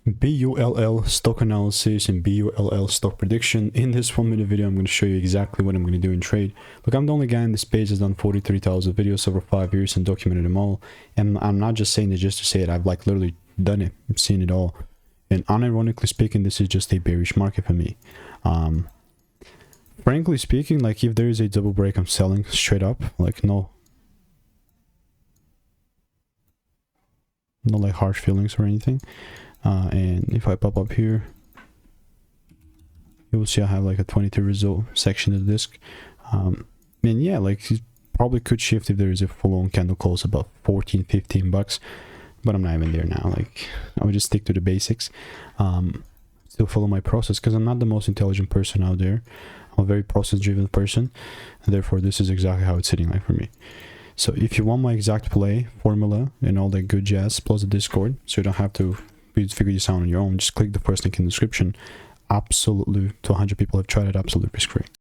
BULL stock analysis and BULL stock prediction. In this 1-minute video, I'm going to show you exactly what I'm going to do in trade. Look, I'm the only guy in this page that's done 43,000 videos over 5 years and documented them all. And I'm not just saying it just to say it. I've like literally done it. I've seen it all. And unironically speaking, this is just a bearish market for me. Frankly speaking, like if there is a double break, I'm selling straight up. Like no like harsh feelings or anything. And if I pop up here, you will see I have like a 22 result section of the disc. And yeah, like it probably could shift if there is a full-on candle close about 14-15 bucks, but I'm not even there now. Like I would just stick to the basics. Still follow my process because I'm not the most intelligent person out there. I'm a very process-driven person, and therefore this is exactly how it's sitting like for me. So if you want my exact play formula and all that good jazz, plus the Discord, so you don't have to figure this out on your own, just click the first link in the description. Absolutely, to 100 people have tried it, absolutely risk-free.